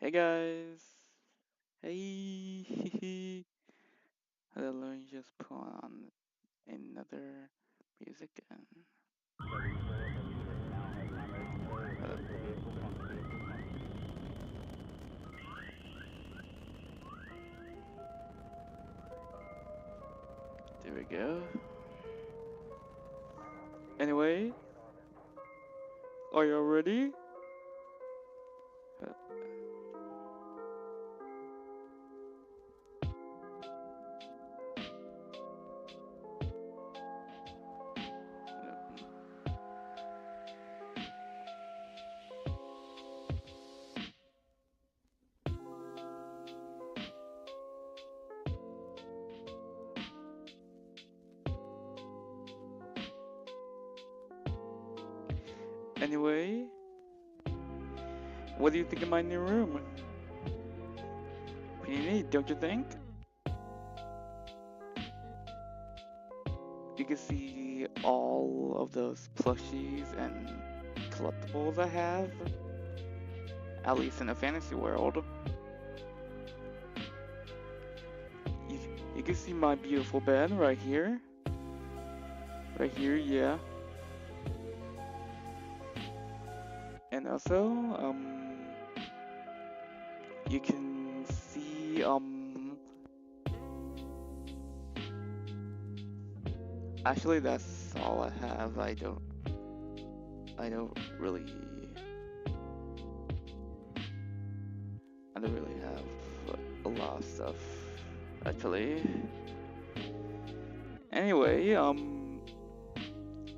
Hey guys! Hey! Let me just put on another music and there we go. Anyway, are you ready? Uh, Anyway, what do you think of my new room? Pretty neat, don't you think? You can see all of those plushies and collectibles I have, at least in the fantasy world. You, you can see my beautiful bed right here. Right here, yeah. And also, you can see, actually that's all I have. I don't really, I don't really have a lot of stuff, actually. Anyway,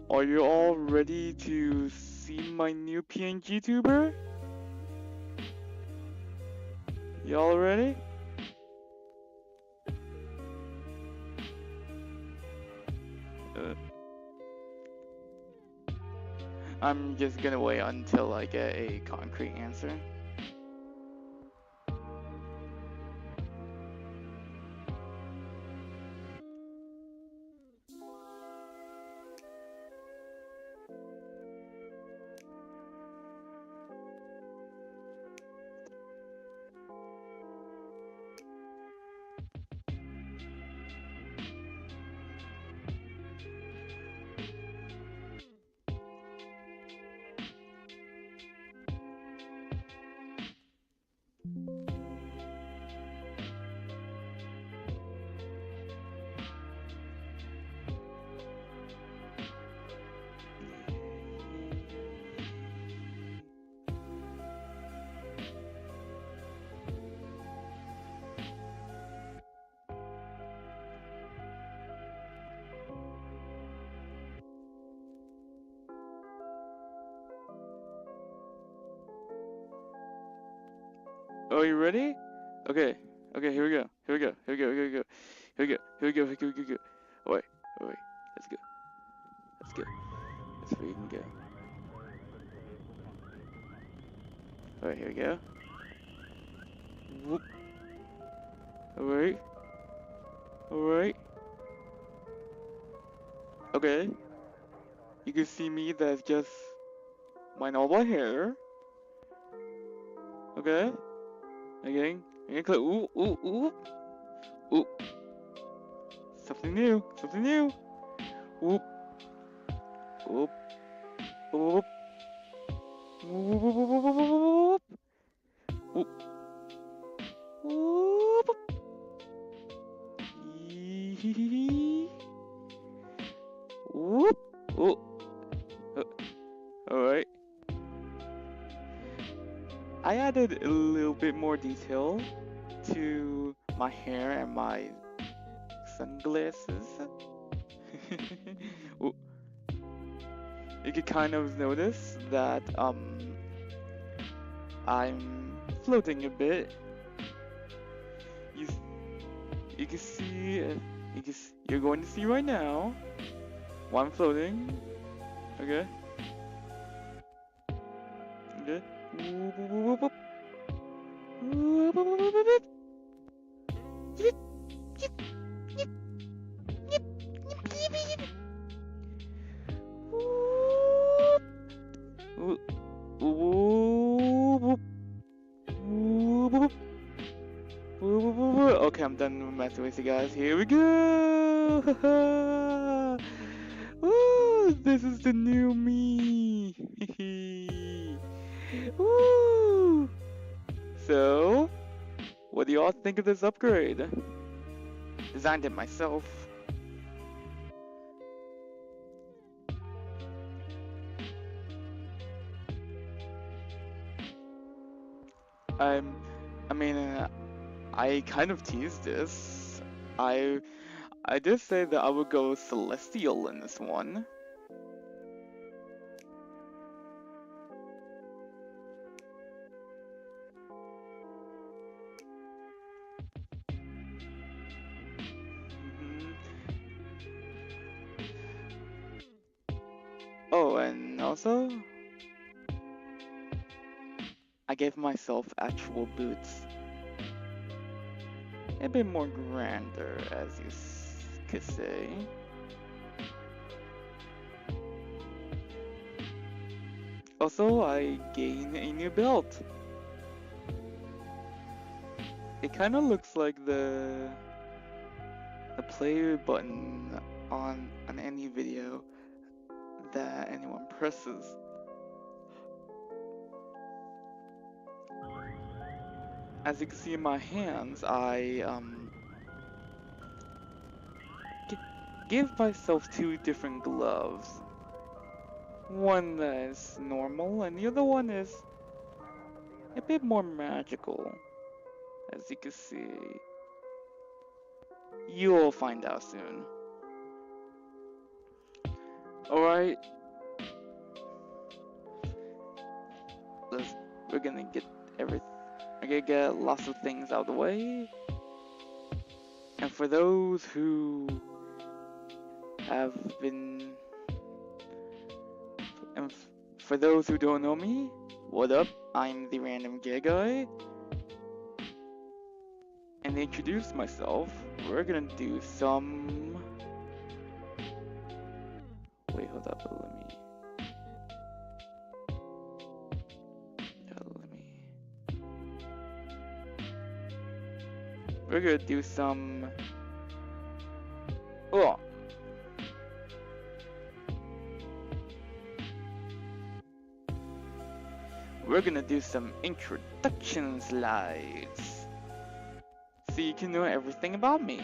are you all ready to see my new PNG tuber? Y'all ready? Uh, I'm just gonna wait until I get a concrete answer. Are you ready? Okay, okay, here we go. Here we go. Here we go. Here we go. Here we go. Here we go. Here we go. Here we go. Oh, wait, oh, wait. Let's go. Let's go. Let's freaking go. Alright, here we go. Whoop. Alright. Alright. Okay. You can see me, that's just my normal hair. Okay. Again. Again, click. Ooh, ooh, ooh. Ooh. Something new. Something new. Whoop. Whoop. Whoop. Whoop. Whoop. Whoop. Whoop. Whoop. Whoop. Whoop. Yee. Whoop. Whoop. Alright. I added a little bit more detail to my hair and my sunglasses. Ooh. You can kind of notice that I'm floating a bit. You you can see you're going to see right now while I'm floating. Okay. Okay. Whoop, whoop, whoop, whoop. Whoop, whoop, whoop, whoop, whoop. Yip, yip, yip, yip, yip, yip, yip. Whoop. Whoop, whoop, whoop. whoop. Okay, I'm done messing with you guys. Here we go! Woo! This is the new me! Woo! So, what do y'all think of this upgrade? Designed it myself. I mean, I kind of teased this. I did say that I would go Celestial in this one. Oh, and also, I gave myself actual boots. A bit more grander, as you could say. Also, I gain a new belt. It kind of looks like the play button on any video that anyone presses. As you can see in my hands, I give myself two different gloves. One that is normal, and the other one is a bit more magical. As you can see, you'll find out soon. Alright, we're gonna get lots of things out of the way. And for those who have been, and for those who don't know me, what up? I'm the Random Gay Guy. And to introduce myself, we're gonna do some... Wait, hold up, let me... We're gonna do some... Oh! We're gonna do some introduction slides, so you can know everything about me.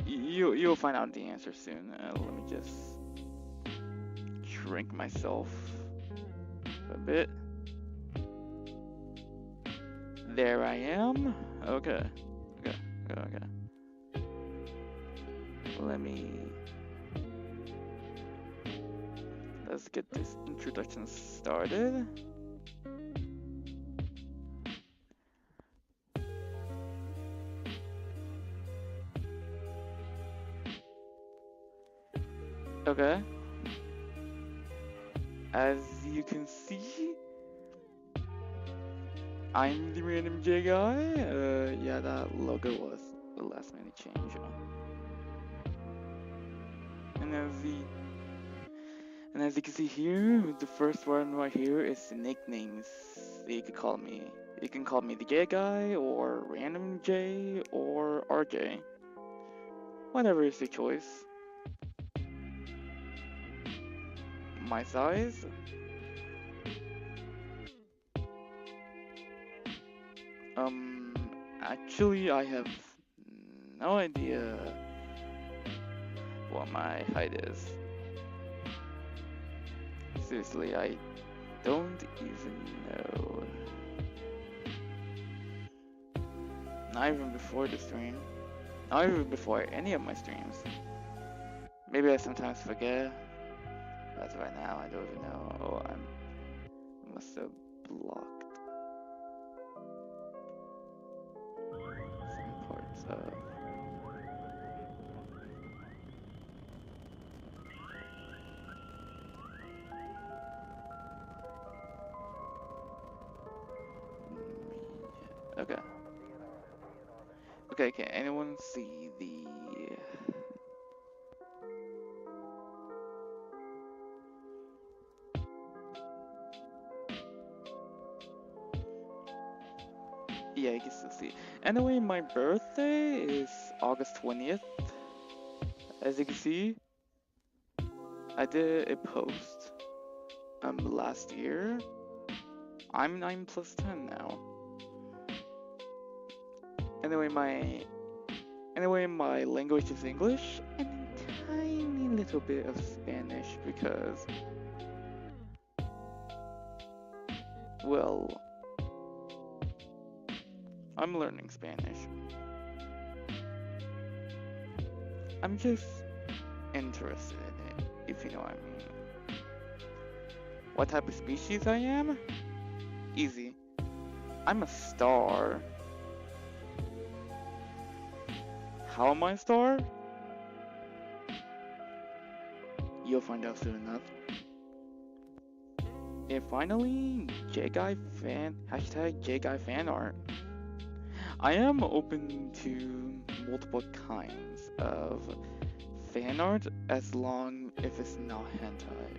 You'll find out the answer soon. Let me just shrink myself a bit. There I am. Okay. Let's get this introduction started. Okay. As you can see, I'm the Random J Guy. Yeah, that logo was the last minute change. And as you can see here, the first one right here is the nicknames. You can call me the Gay Guy, or Random J, or RJ. Whatever is your choice. My size? Actually, I have no idea what my height is. Seriously, I don't even know. Not even before the stream. Not even before any of my streams. Maybe I sometimes forget. That's right now, I don't even know. Oh, I must have blocked some parts of... Okay, can anyone see the... Yeah, you can still see. Anyway, my birthday is August 20th. As you can see, I did a post last year. I'm 9 plus 10 now. Anyway, my language is English and a tiny little bit of Spanish because, well, I'm learning Spanish. I'm just interested in it, if you know what I mean. What type of species I am? Easy. I'm a star. How am I a star? You'll find out soon enough. And finally, hashtag JGuyFanArt. I am open to multiple kinds of fan art as long if it's not hentai.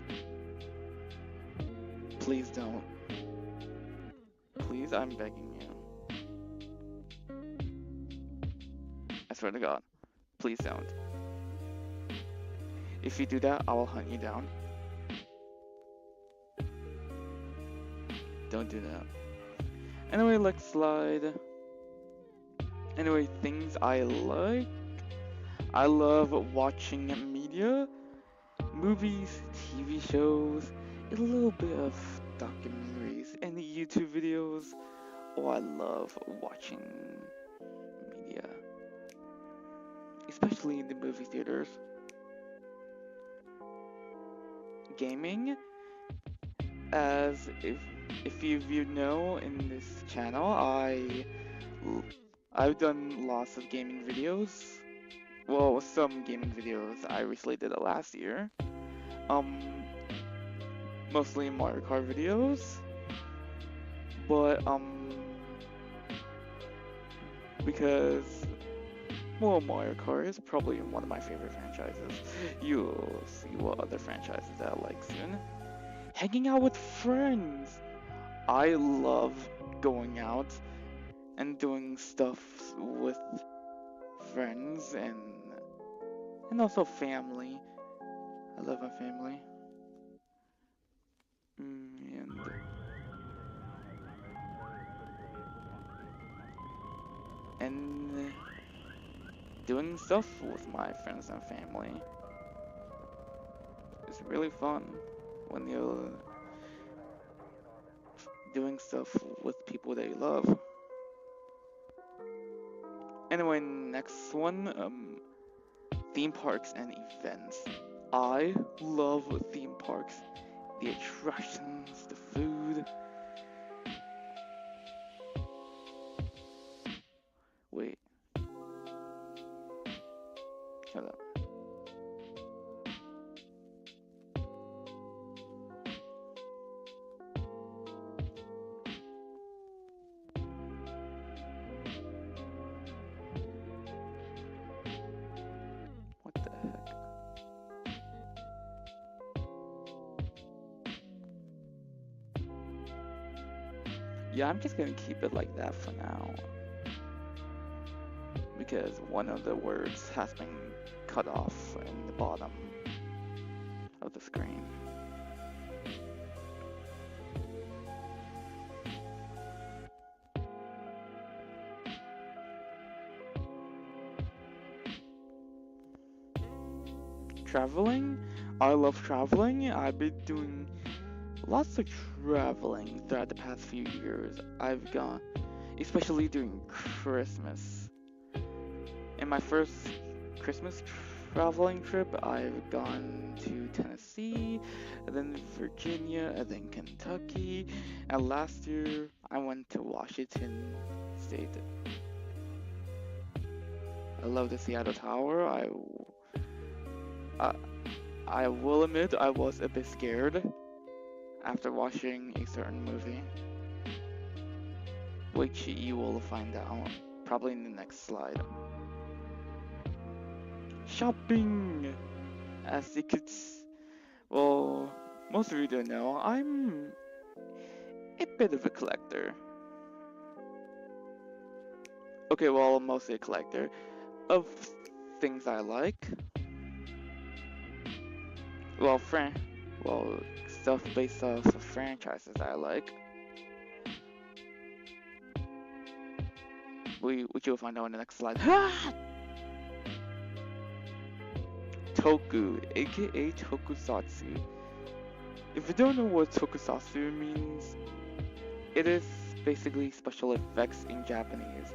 Please don't. Please, I'm begging you. I swear to God, please don't. If you do that, I will hunt you down. Don't do that. Anyway, let's slide. Anyway, things I like. I love watching media, movies, TV shows, a little bit of documentaries, and YouTube videos. Oh, I love watching media, especially in the movie theaters. Gaming, as if you know, in this channel, I've done lots of gaming videos. Well, some gaming videos. I recently did it last year. Mostly Mario Kart videos. But because, well, Mario Kart is probably one of my favorite franchises. You'll see what other franchises that I like soon. Hanging out with friends. I love going out and doing stuff with friends and also family. I love my family. And doing stuff with my friends and family. It's really fun when you're doing stuff with people that you love. Anyway, next one, theme parks and events. I love theme parks. The attractions, the food. Wait. Shut up. What the heck? Yeah, I'm just gonna keep it like that for now. Because one of the words has been cut off in the bottom of the screen. Traveling? I love traveling. I've been doing lots of traveling throughout the past few years. I've gone, especially during Christmas. In my first Christmas traveling trip, I've gone to Tennessee, and then Virginia, and then Kentucky, and last year I went to Washington State. I love the Seattle Tower. I will admit I was a bit scared after watching a certain movie, which you will find out probably in the next slide. Shopping! As you could, well, most of you don't know, I'm a bit of a collector. Okay, well, I'm mostly a collector of things I like. Well, stuff based off of franchises I like. Which you'll find out in the next slide. Toku, aka Tokusatsu. If you don't know what Tokusatsu means, it is basically special effects in Japanese.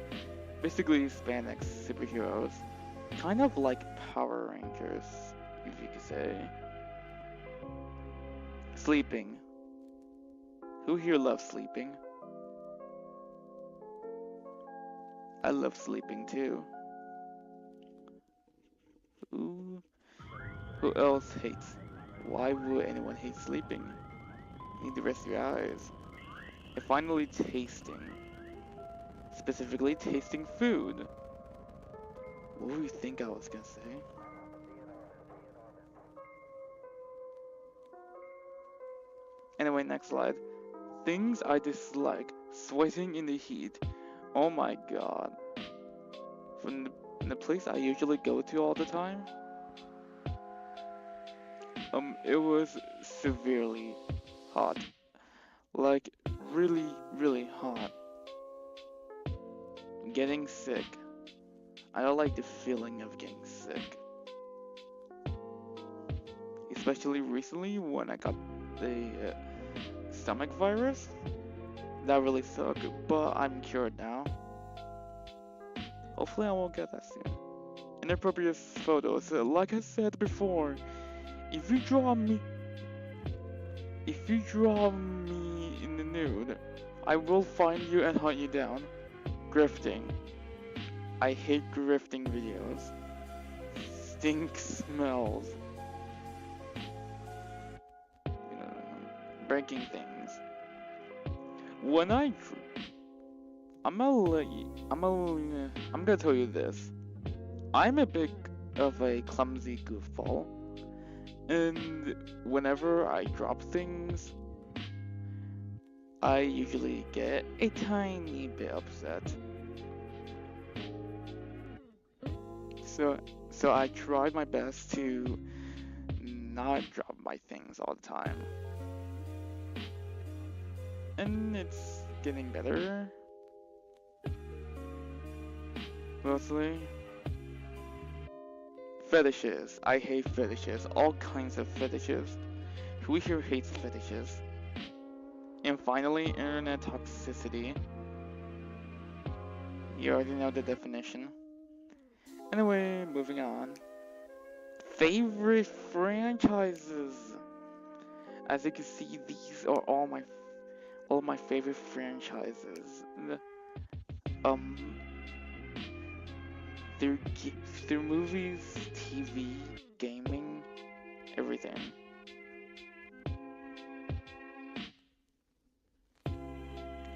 Basically Hispanic superheroes. Kind of like Power Rangers, if you could say. Sleeping. Who here loves sleeping? I love sleeping too. Who else hates? Why would anyone hate sleeping? You need to rest your eyes. And finally, tasting. Specifically, tasting food. What do you think I was gonna say? Anyway, next slide. Things I dislike. Sweating in the heat. Oh my god. From the place I usually go to all the time, it was severely hot. Like, really, really hot. Getting sick. I don't like the feeling of getting sick. Especially recently when I got the stomach virus. That really sucked, but I'm cured now. Hopefully I won't get that soon. Inappropriate photos. Like I said before, if you draw me in the nude, I will find you and hunt you down. Grifting. I hate grifting videos. Stink smells. You know, breaking things. When I'm gonna tell you this. I'm a bit of a clumsy goofball, and whenever I drop things, I usually get a tiny bit upset. So I tried my best to not drop my things all the time. And it's getting better. Mostly. Fetishes. I hate fetishes. All kinds of fetishes. Who here hates fetishes? And finally, internet toxicity. You already know the definition. Anyway, moving on. Favorite franchises. As you can see, these are all my favorite franchises. Through movies, TV, gaming, everything.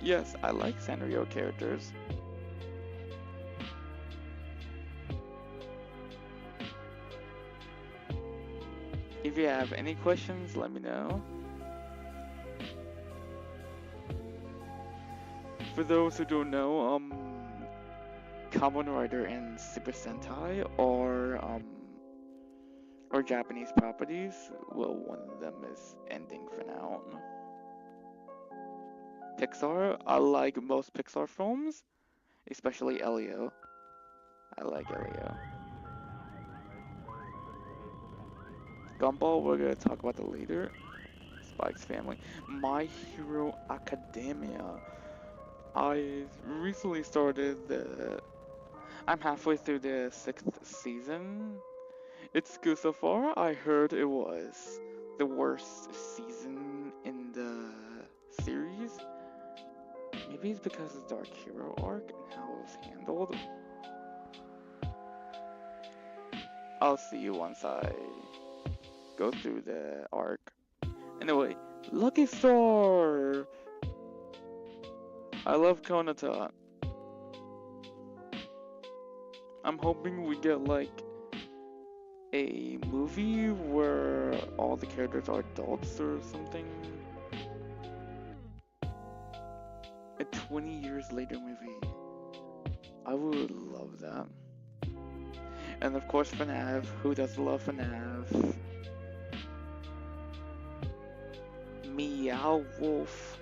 Yes, I like Sanrio characters. If you have any questions, let me know. For those who don't know, Kamen Rider and Super Sentai or Japanese properties. Well, one of them is ending for now. Pixar, I like most Pixar films, especially Elio. I like Elio. Gumball, we're gonna talk about that later. Spike's Family. My Hero Academia. I recently started I'm halfway through the 6th season. It's good so far. I heard it was the worst season in the series. Maybe it's because of the Dark Hero arc and how it was handled. I'll see you once I go through the arc. Anyway, Lucky Star! I love Konata. I'm hoping we get like a movie where all the characters are adults or something. A 20 years later movie. I would love that. And of course FNAF, who doesn't love FNAF? Meow Wolf.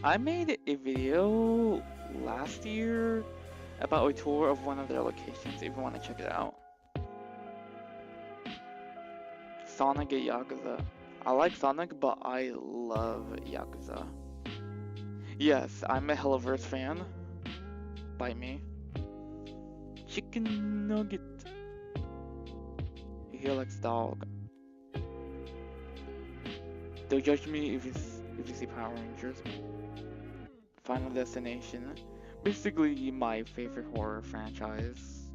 I made a video last year about a tour of one of their locations if you want to check it out. Sonic and Yakuza. I like Sonic, but I love Yakuza. Yes, I'm a Helloverse fan. By me. Chicken nugget. He likes dog. Don't judge me if you see Power Rangers. Final Destination. Basically my favorite horror franchise.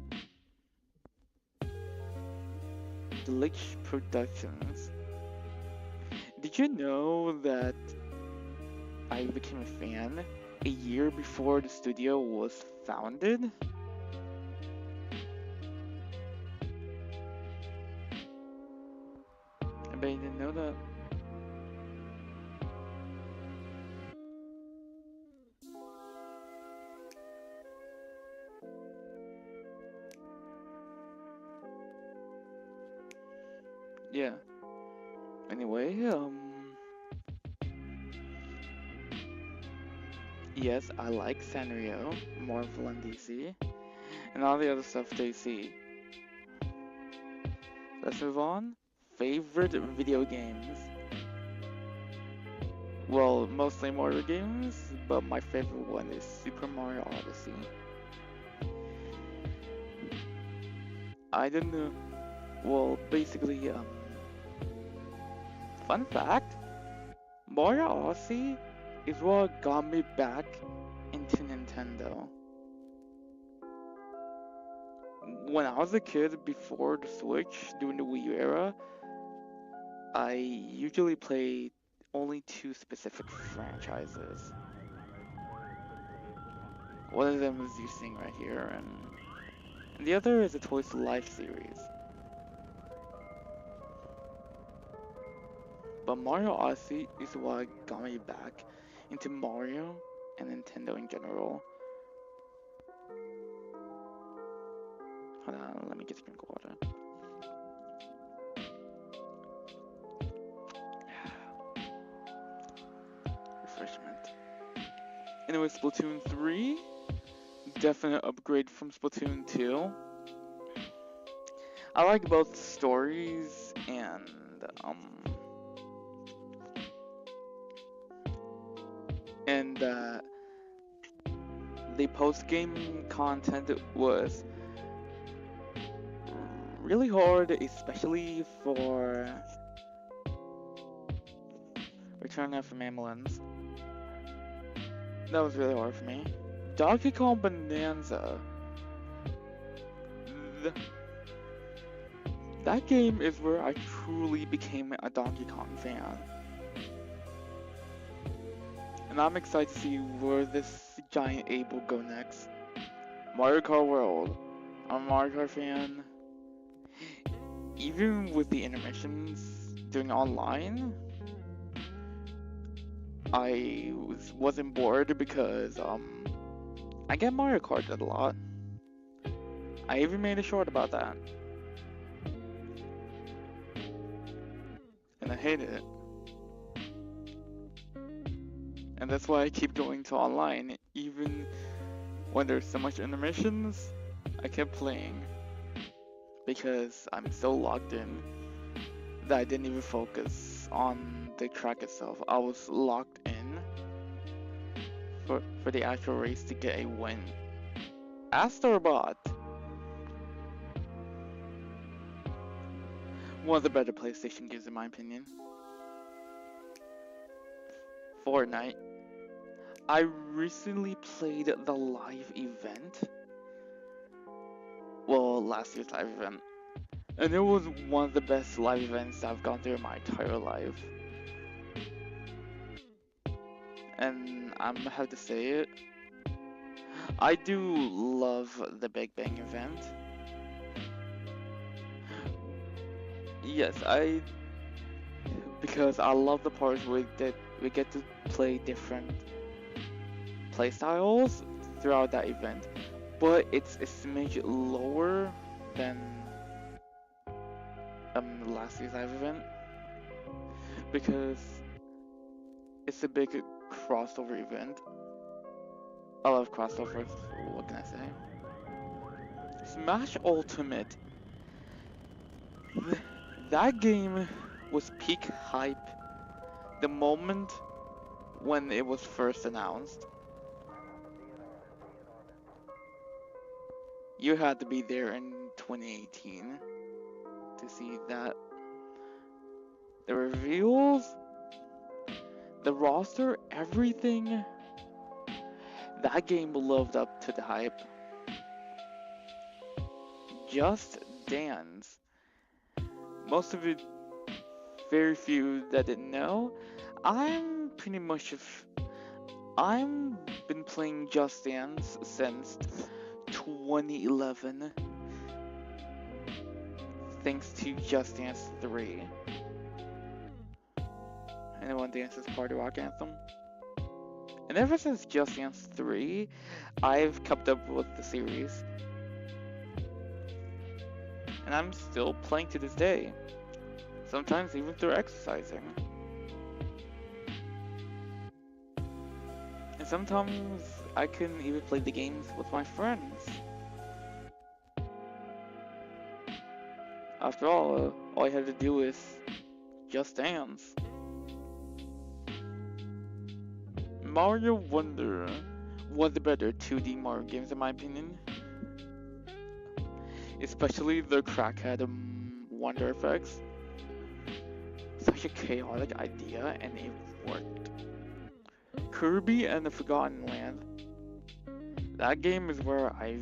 Glitch Productions. Did you know that I became a fan a year before the studio was founded? I bet you didn't know that. Yeah. Anyway, yes, I like Sanrio, Marvel and DC, and all the other stuff they see. Let's move on. Favorite video games? Well, mostly Mario games, but my favorite one is Super Mario Odyssey. I don't know. Well, basically, fun fact, Mario Odyssey is what got me back into Nintendo. When I was a kid before the Switch, during the Wii U era, I usually played only two specific franchises. One of them is you seeing right here, and the other is the Toys to Life series. But Mario Odyssey is what got me back into Mario and Nintendo in general. Hold on, let me get a drink of water. Refreshment. Anyway, Splatoon 3. Definite upgrade from Splatoon 2. I like both stories and the post-game content was really hard, especially for Return of Mammalians. That was really hard for me. Donkey Kong Bonanza. That game is where I truly became a Donkey Kong fan. And I'm excited to see where this giant ape will go next. Mario Kart World. I'm a Mario Kart fan. Even with the intermissions doing online, I wasn't bored because I get Mario Kart a lot. I even made a short about that. And I hated it. And that's why I keep going to online. Even when there's so much intermissions, I kept playing. Because I'm so logged in that I didn't even focus on the track itself. I was locked in for the actual race to get a win. Astrobot. One of the better PlayStation games in my opinion. Fortnite. I recently played the live event. Well, last year's live event. And it was one of the best live events I've gone through in my entire life. And I'm gonna have to say it. I do love the Big Bang event. Yes, because I love the parts where we get to play different playstyles throughout that event, but it's a smidge lower than last year's live event because it's a big crossover event. I love crossovers. What can I say? Smash Ultimate. That game was peak hype the moment when it was first announced. You had to be there in 2018 to see that. The reveals, the roster, everything. That game lived up to the hype. Just Dance. Most of it, very few that didn't know. I'm pretty much I've been playing Just Dance since 2011, thanks to Just Dance 3. Anyone dances Party Rock Anthem? And ever since Just Dance 3, I've kept up with the series. And I'm still playing to this day. Sometimes even through exercising. And sometimes I can even play the games with my friends. After all I had to do is just dance. Mario Wonder was the better 2D Mario games in my opinion. Especially the crackhead Wonder effects. Such a chaotic idea and it worked. Kirby and the Forgotten Land. That game is where I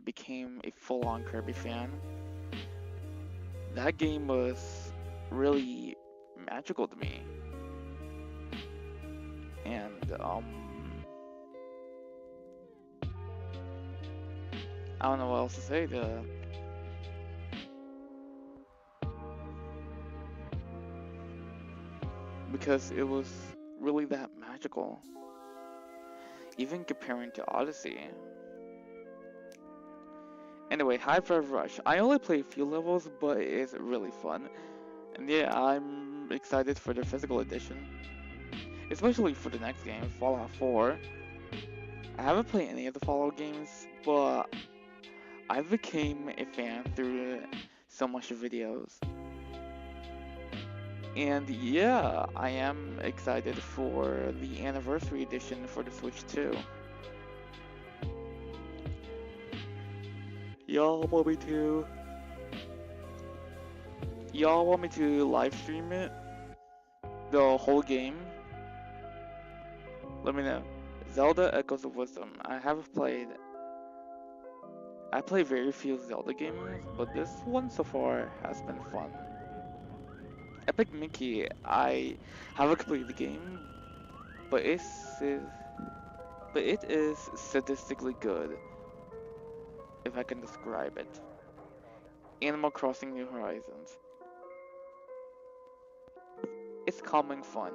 became a full-on Kirby fan. That game was really magical to me. And I don't know what else to say. Because it was really that magical. Even comparing to Odyssey. Anyway, Hi-Fi Rush. I only play a few levels, but it's really fun. And yeah, I'm excited for the physical edition. Especially for the next game, Fallout 4. I haven't played any of the Fallout games, but I became a fan through so much videos. And yeah, I am excited for the anniversary edition for the Switch too. Y'all want me to live stream it? The whole game? Let me know. Zelda Echoes of Wisdom. I play very few Zelda games, but this one so far has been fun. Epic Mickey, I haven't completed the game, but it is sadistically good, if I can describe it. Animal Crossing New Horizons. It's calming fun.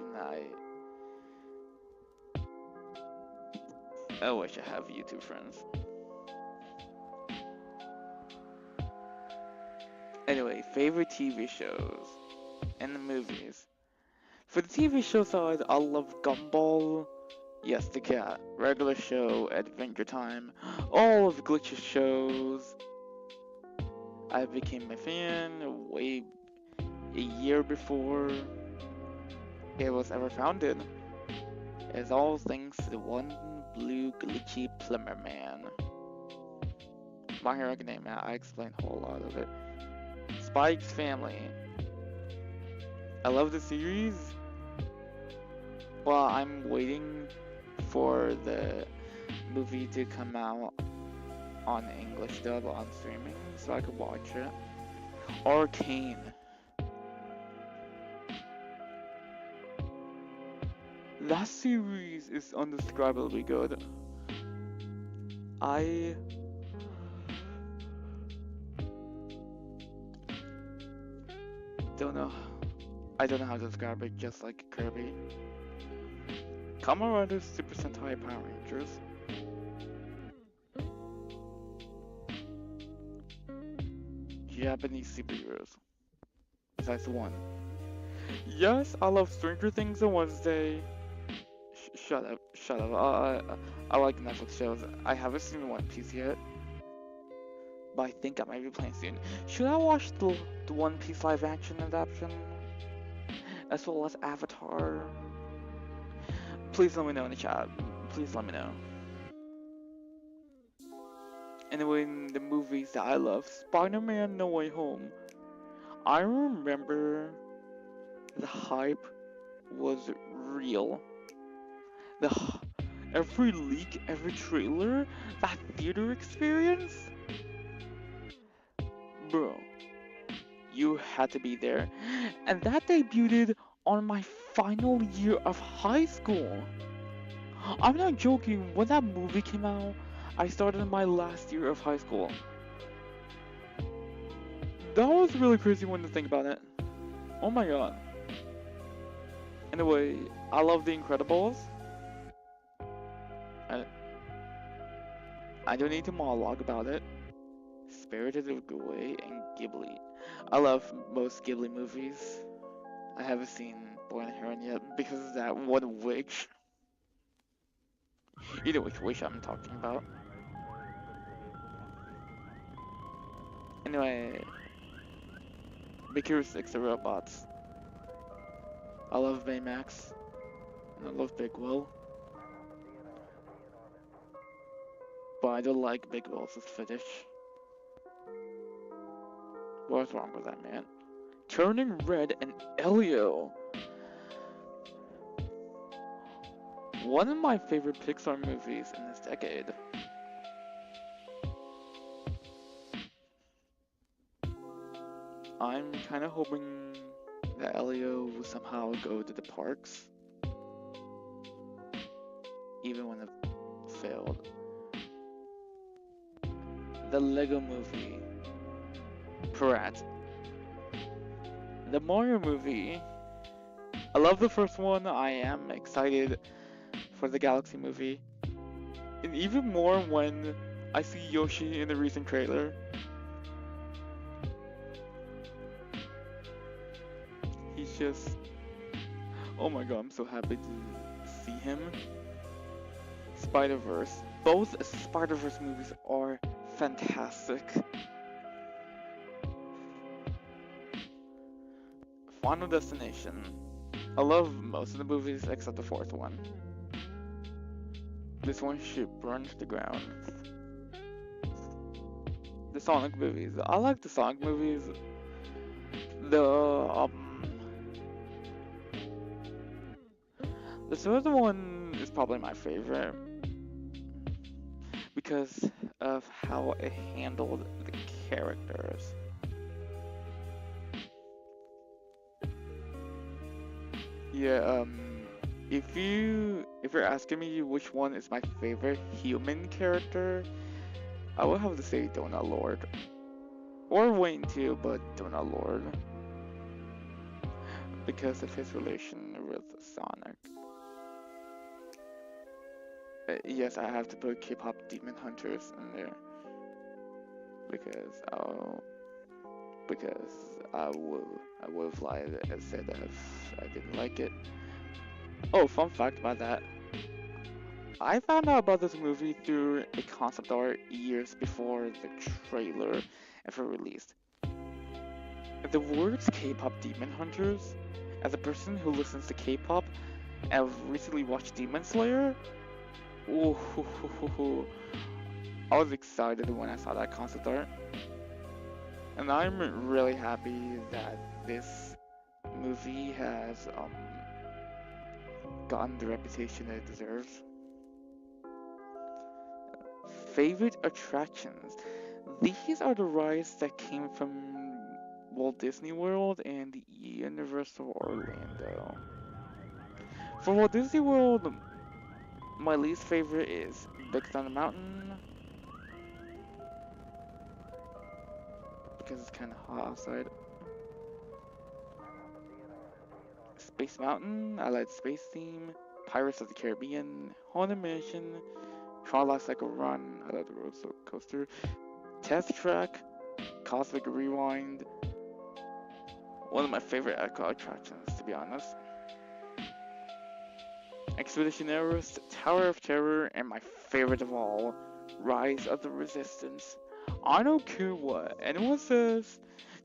I wish I have YouTube friends. Anyway, favorite TV shows and the movies. For the TV show side, I love Gumball, Yes the Cat, Regular Show, Adventure Time, all of Glitch's shows. I became a fan way a year before it was ever founded. It's all thanks to the one blue glitchy plumber man. My Hero Academia, I explained a whole lot of it. Spy X Family. I love the series. Well, I'm waiting for the movie to come out on English dub on streaming so I could watch it. Arcane. That series is undescribably good. I don't know how to describe it, just like Kirby. Kamen Rider Super Sentai Power Rangers. Japanese superheroes. Besides one. Yes, I love Stranger Things and Wednesday. Shut up, shut up. I like Netflix shows. I haven't seen One Piece yet, but I think I might be playing soon. Should I watch the One Piece live action adaptation? As well as Avatar? Please let me know in the chat. Please let me know. Anyway, in the movies that I love, Spider-Man No Way Home. I remember the hype was real. The every leak, every trailer, that theater experience, bro, you had to be there. And that debuted on my final year of high school. I'm not joking, when that movie came out, I started my last year of high school. That was really crazy when to think about it. Oh my god. Anyway, I love The Incredibles. I don't need to monologue about it. Spirited Away and Ghibli. I love most Ghibli movies. I haven't seen Boy and Heron yet because of that one witch. You know which witch I'm talking about. Anyway, Big Hero 6 The Robots. I love Baymax. And I love Big Will. But I don't like Big Will's fetish. What's wrong with that man? Turning Red and Elio. One of my favorite Pixar movies in this decade. I'm kind of hoping that Elio will somehow go to the parks. Even when it failed. The Lego Movie. Pratt. The Mario movie. I love the first one. I am excited for the Galaxy movie. And even more when I see Yoshi in the recent trailer. He's just... Oh my god, I'm so happy to see him. Spider-Verse. Both Spider-Verse movies are fantastic. Final Destination. I love most of the movies except the fourth one. This one should burn to the ground. The Sonic movies. I like the Sonic movies. The third one is probably my favorite because of how it handled the characters. Yeah, if you're asking me which one is my favorite human character, I would have to say Donut Lord. Or Wayne too, but Donut Lord. Because of his relation with Sonic. Yes, I have to put K-pop Demon Hunters in there. Because I would have lied and said that if I didn't like it. Oh, fun fact about that. I found out about this movie through a concept art years before the trailer ever released. The words K-pop Demon Hunters, as a person who listens to K-pop and have recently watched Demon Slayer, ooh, I was excited when I saw that concept art. And I'm really happy that this movie has gotten the reputation that it deserves. Favorite attractions. These are the rides that came from Walt Disney World and Universal Orlando. For Walt Disney World, my least favorite is Big Thunder Mountain. Because it's kind of hot outside. Space Mountain, I like Space Theme. Pirates of the Caribbean, Haunted Mansion, Tron Life Cycle Run, I like the roller coaster. Test Track, Cosmic Rewind. One of my favorite Epcot attractions, to be honest. Expedition Everest, Tower of Terror, and my favorite of all, Rise of the Resistance. I don't care what anyone says,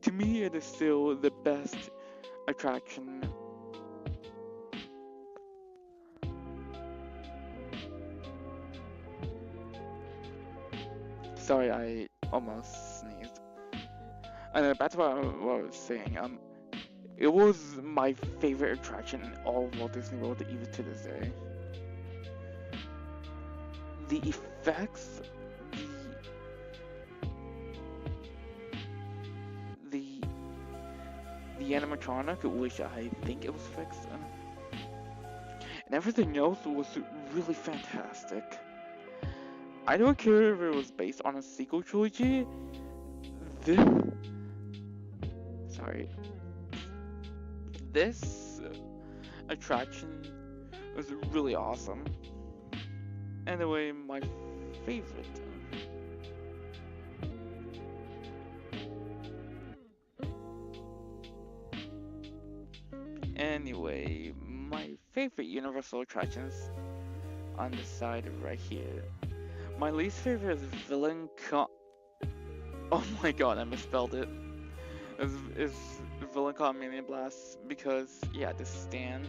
to me it is still the best attraction. Sorry, I almost sneezed. And back to what I was saying, it was my favorite attraction in all of Walt Disney World, even to this day. The effects, the animatronic, which I think it was fixed, and everything else was really fantastic. I don't care if it was based on a sequel trilogy. This attraction was really awesome. Anyway, my favorite. Anyway, my favorite Universal attractions on the side right here. My least favorite is Villain Con. Oh my god, I misspelled it. Is Villain Con Mania Blast, because yeah, the stand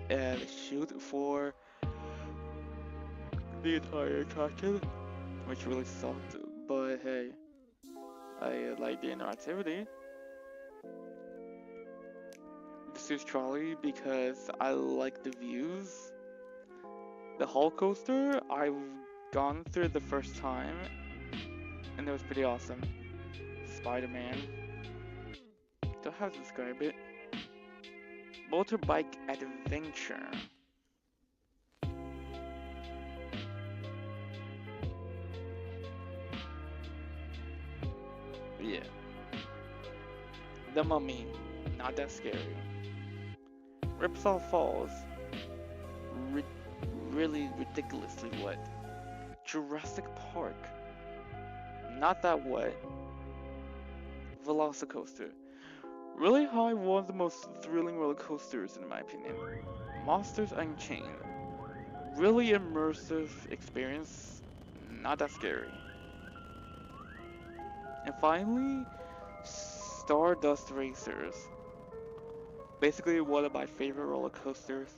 and shoot for the entire attraction, which really sucked. But hey, I like the interactivity. The Zeus Trolley because I like the views. The Hulk Coaster, I've gone through the first time, and it was pretty awesome. Spider-Man. Don't know how to describe it. Motorbike Adventure. Yeah. The Mummy. Not that scary. Ripsaw Falls. Really ridiculously wet. Jurassic Park. Not that wet. Velocicoaster. Really high, one of the most thrilling roller coasters in my opinion. Monsters Unchained. Really immersive experience. Not that scary. And finally, Stardust Racers. Basically one of my favorite roller coasters.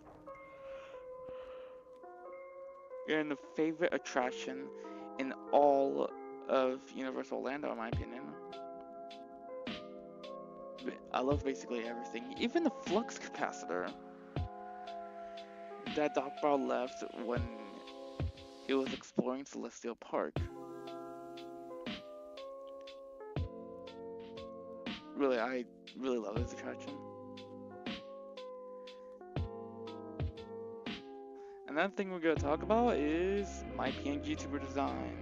And a favorite attraction in all of Universal Orlando, in my opinion. I love basically everything, even the flux capacitor that Doc Brown left when he was exploring Celestial Park. Really, I really love this attraction. Another thing we're gonna talk about is my PNG tuber design.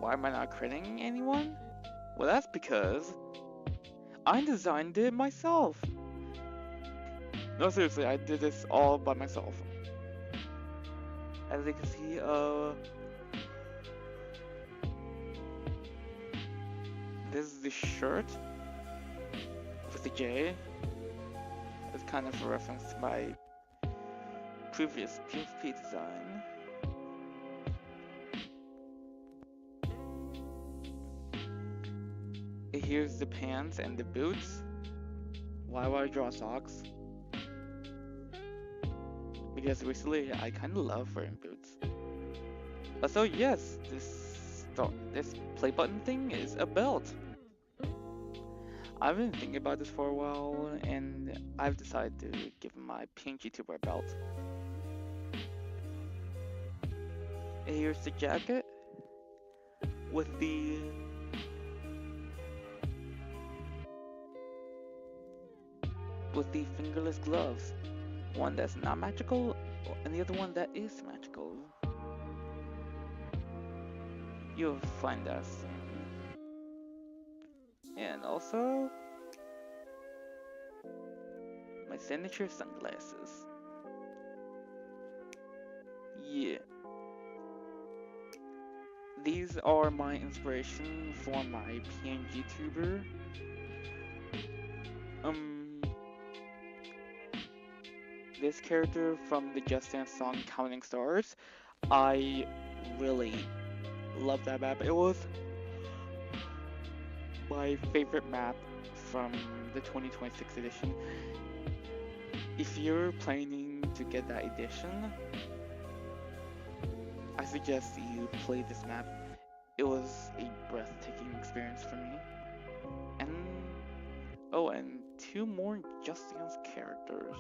Why am I not crediting anyone? Well, that's because I designed it myself. No, seriously, I did this all by myself. As you can see, this is the shirt with the J. It's kind of a reference to my previous PSP design. Here's the pants and the boots. Why would I draw socks? Because recently I kind of love wearing boots. So yes, this play button thing is a belt. I've been thinking about this for a while, and I've decided to give my PNG tuber a belt. And here's the jacket with the fingerless gloves. One that's not magical, and the other one that is magical. You'll find that soon. And also, my signature sunglasses. Yeah. these are my inspiration for my PNG tuber. This character from the Just Dance song Counting Stars, I really love that map. It was my favorite map from the 2026 edition. If you're planning to get that edition, I suggest you play this map. It was a breathtaking experience for me. And oh, and two more Just Dance characters.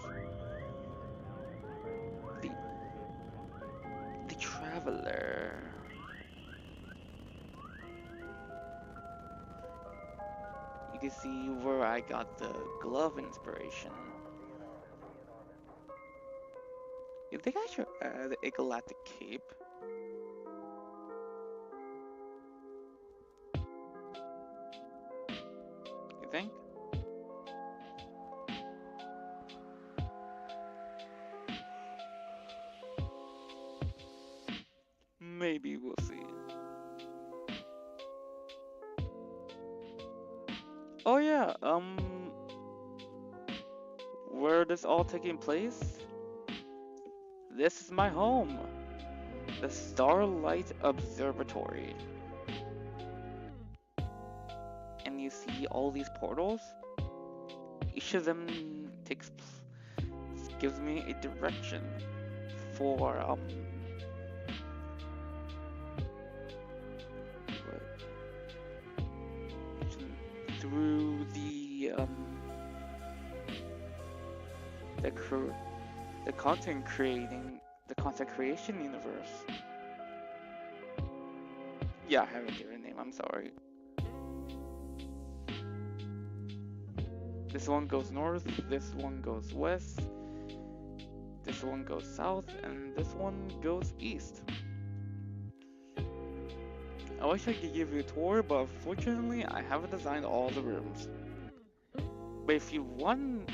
The Traveler. You can see where I got the glove inspiration. You think I should add a galactic cape? You think? Maybe we'll see. Oh yeah, where this all taking place? This is my home, the Starlight Observatory. And you see all these portals? Each of them gives me a direction for through the content creation universe. Yeah, I haven't given a name, I'm sorry. This one goes north, this one goes west, this one goes south, and this one goes east. I wish I could give you a tour, but unfortunately I haven't designed all the rooms. But if you want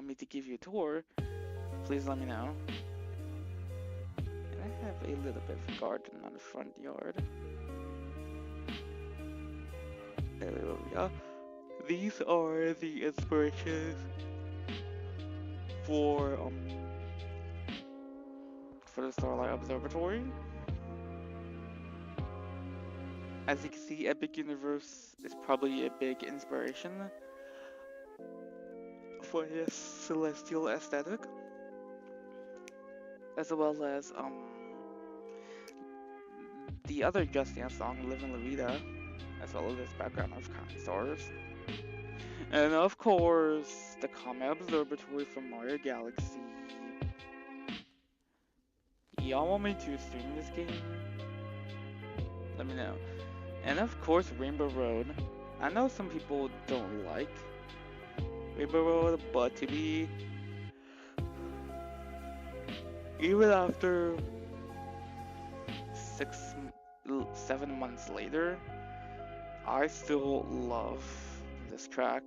me to give you a tour, please let me know. And I have a little bit of garden on the front yard. There we go. These are the inspirations for the Starlight Observatory. As you can see, Epic Universe is probably a big inspiration for this celestial aesthetic, as well as the other Just Dance song, Livin' La Vida, as well as this background of Counting Stars. And of course, the Comet Observatory from Mario Galaxy. Y'all want me to stream this game? Let me know. And of course, Rainbow Road. I know some people don't like Rainbow Road, but to be... even after 7 months later, I still love this track.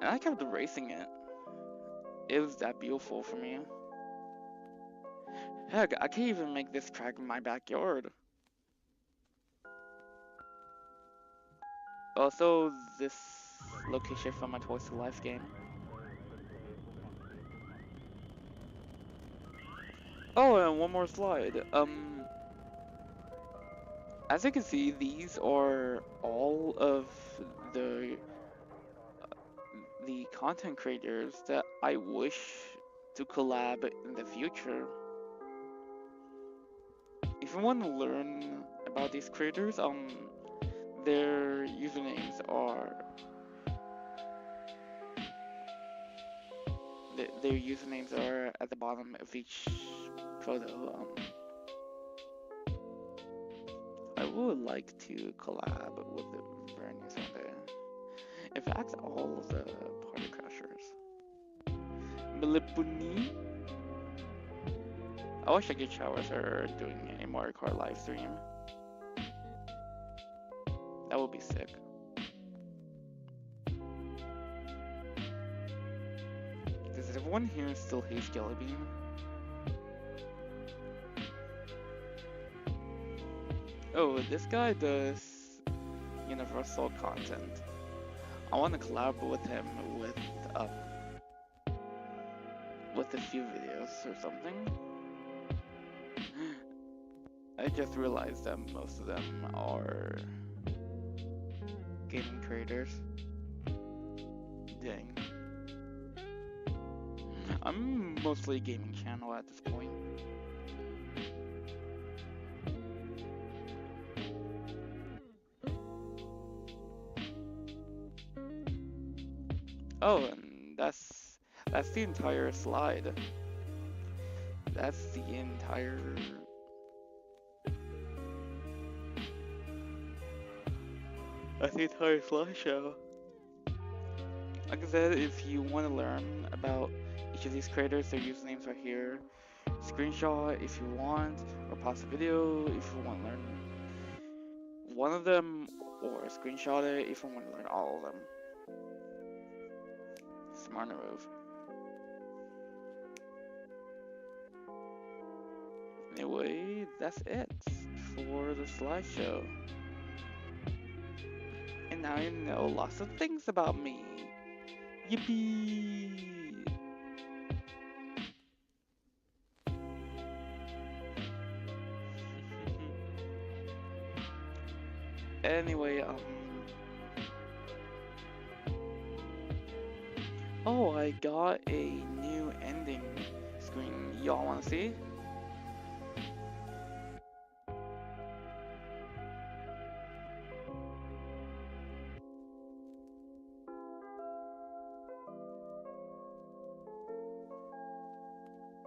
And I kept racing it. It was that beautiful for me. Heck, I can't even make this track in my backyard. Also, this location from my Toys to Life game. Oh, and one more slide. As you can see, these are all of the content creators that I wish to collab in the future. If you want to learn about these creators, their usernames are at the bottom of each photo. I would like to collab with the Vernia someday. In fact, all of the Party Crashers. Melipuni. I wish I could shower with her doing a Mario Kart live stream. That would be sick. Does everyone here still hate Jelly Bean? Oh, this guy does universal content. I want to collab with him um with a few videos or something. I just realized that most of them are gaming creators. Dang. I'm mostly a gaming channel at this point. Oh, and that's the entire slide. That's the entire slideshow. Like I said, if you want to learn about each of these creators, their usernames are here. Screenshot if you want, or pause the video if you want to learn one of them, or screenshot it if you want to learn all of them. Smart move. Anyway, that's it for the slideshow. And now you know lots of things about me. Yippee! Anyway, oh, I got a new ending screen. Y'all wanna see?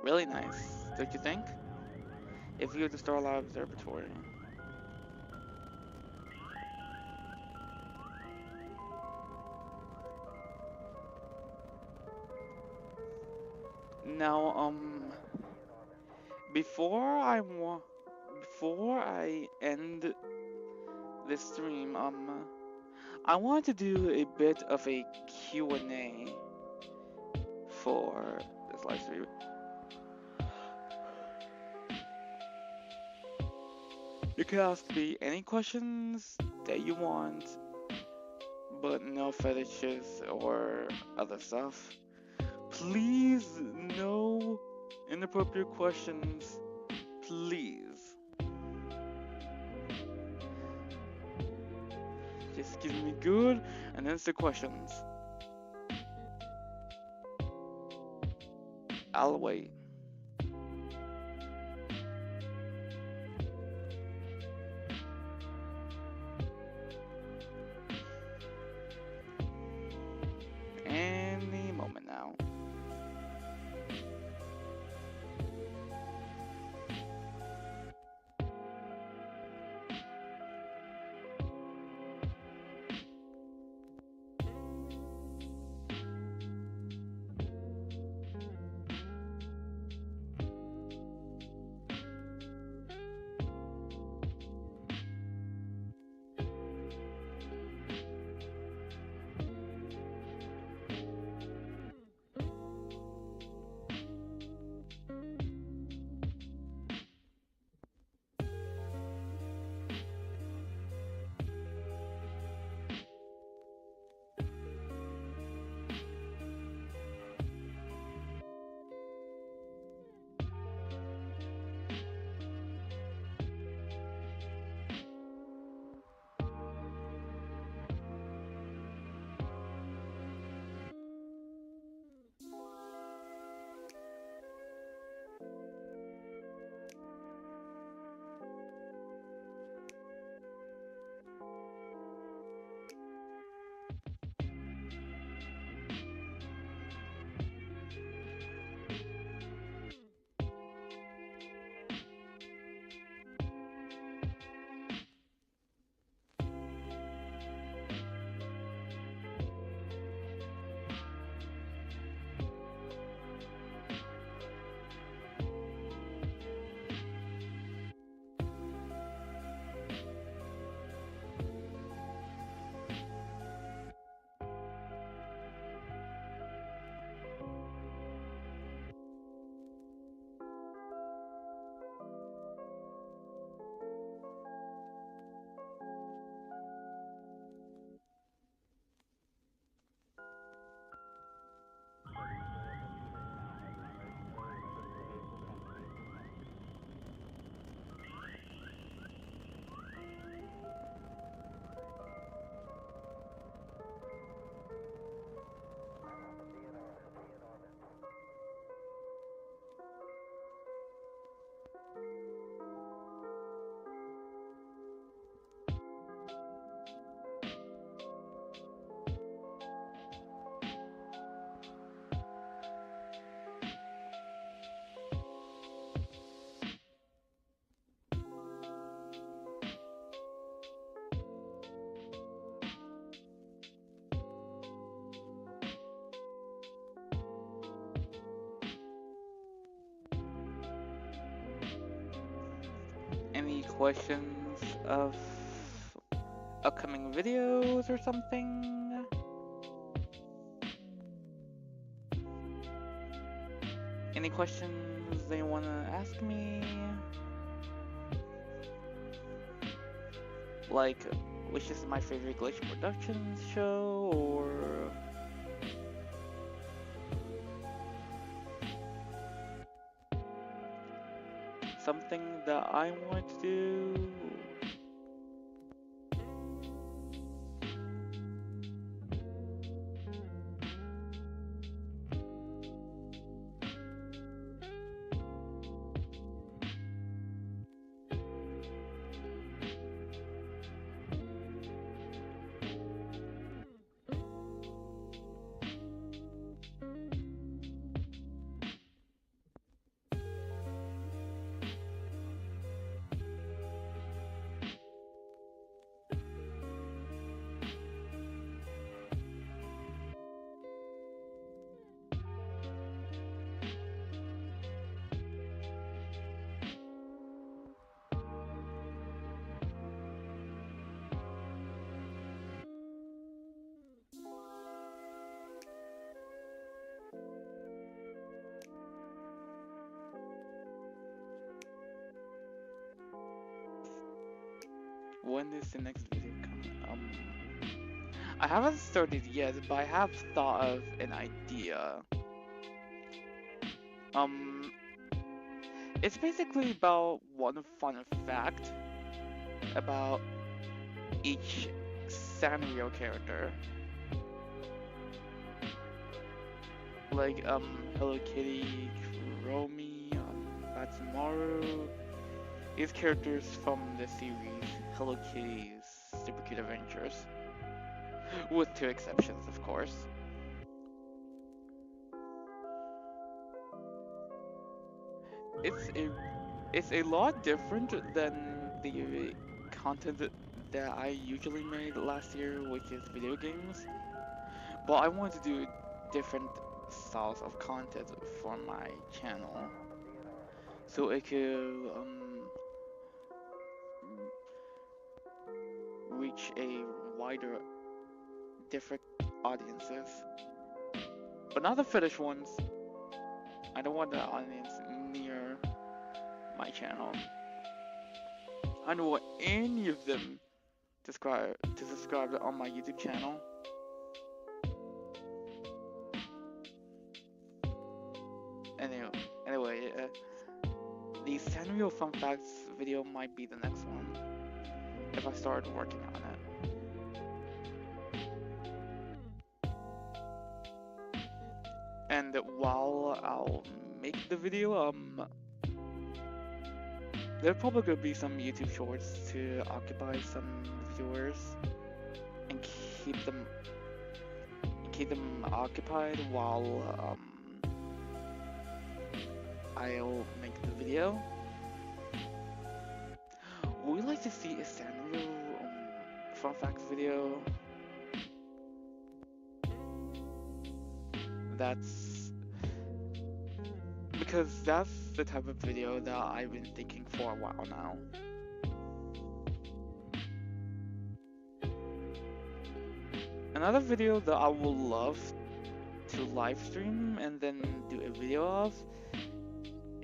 Really nice, don't you think? If you're the Starlight Observatory. Now, before I end this stream, I want to do a bit of a Q&A for this live stream. You can ask me any questions that you want, but no fetishes or other stuff. Please, no inappropriate questions, please. Just give me good and answer questions. I'll wait. Any moment now. questions of upcoming videos or something? Any questions they want to ask me? Like, which is my favorite Glacier Productions show, or something that I want to do? When is the next video coming? I haven't started yet, but I have thought of an idea. It's basically about one fun fact about each Sanrio character. Like, Hello Kitty, Kuromi, Matsumaru. These characters from the series Hello Kitty's Super Cute Adventures. With 2 exceptions, of course. It's a lot different than the content that I usually made last year, which is video games. But I want to do different styles of content for my channel, so it could reach a wider, different audiences, but not the finished ones. I don't want the audience near my channel. I don't want any of them to subscribe on my YouTube channel. Anyway, the Sanrio Fun Facts video might be the next one if I start working on it. And while I'll make the video, there probably gonna be some YouTube shorts to occupy some viewers and keep them occupied while I'll make the video. Would you like to see a Sanrio Fun Facts video? Because that's the type of video that I've been thinking for a while now. Another video that I would love to live stream and then do a video of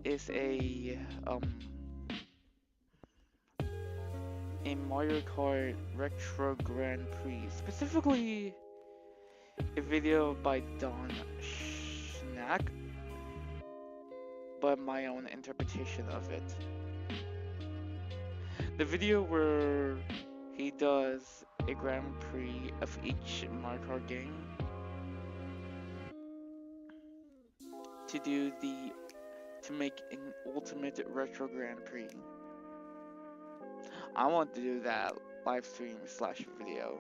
is a Mario Kart Retro Grand Prix, specifically a video by Don Schnack, but my own interpretation of it. The video where he does a Grand Prix of each Mario Kart game to make an ultimate retro Grand Prix. I want to do that live stream / video.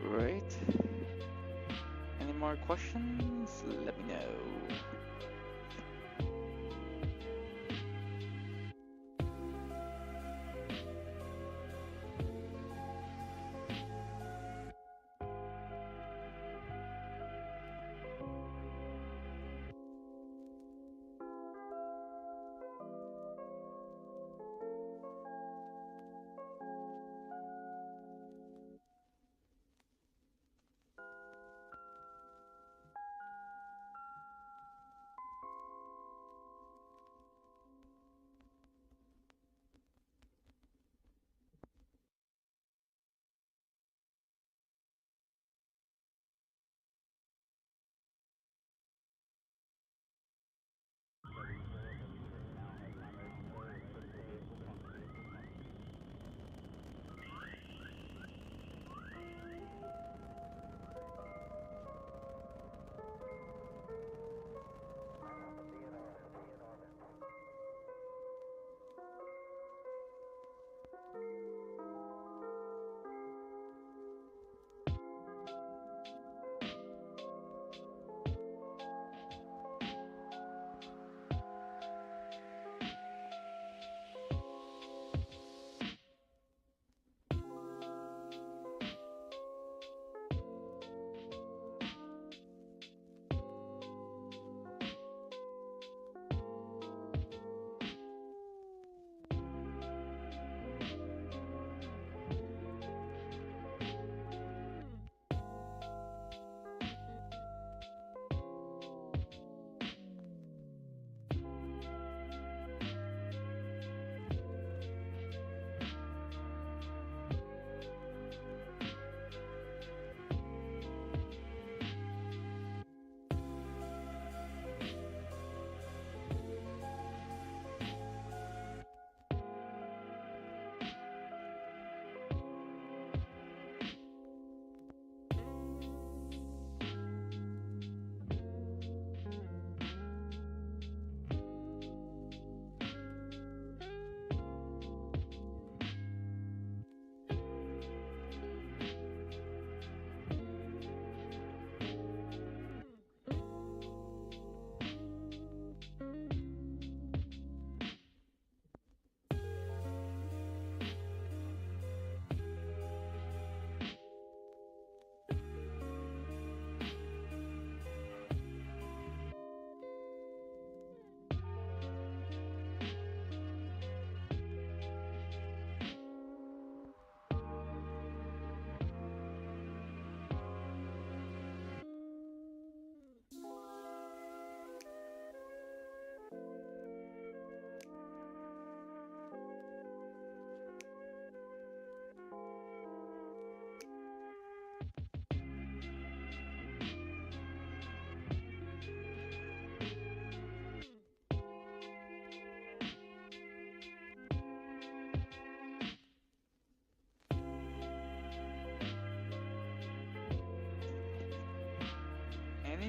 Right. Any more questions? Let me know.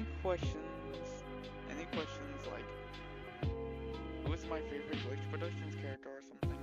any questions? Any questions like who's my favorite Glitch Productions character or something?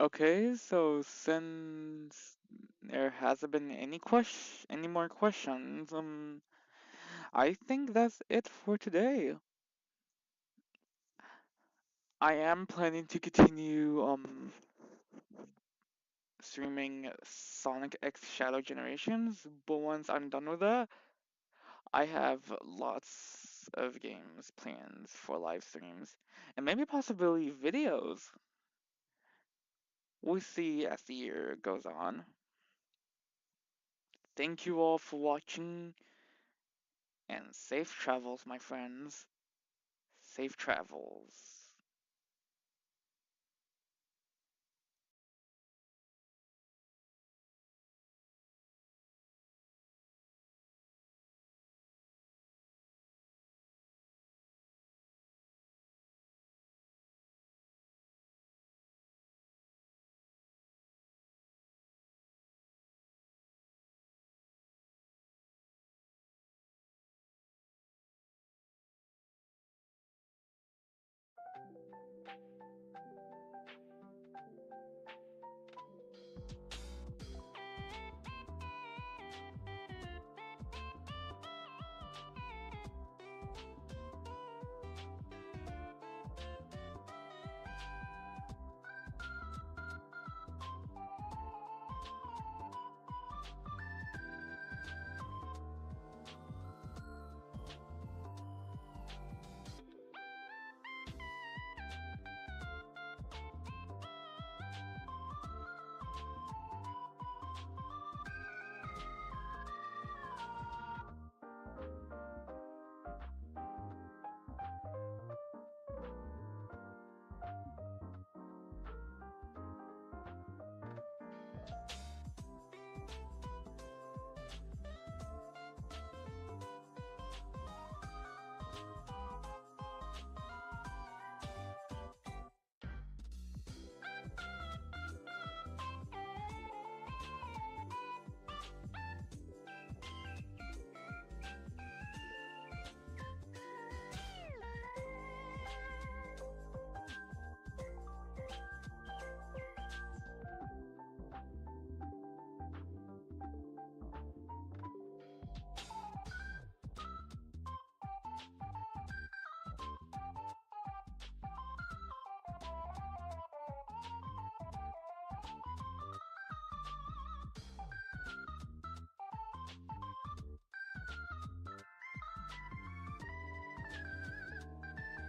Okay, so since there hasn't been any more questions, I think that's it for today. I am planning to continue streaming Sonic X Shadow Generations, but once I'm done with that, I have lots of games planned for live streams, and maybe possibly videos. We'll see as the year goes on. Thank you all for watching, and safe travels, my friends. Safe travels.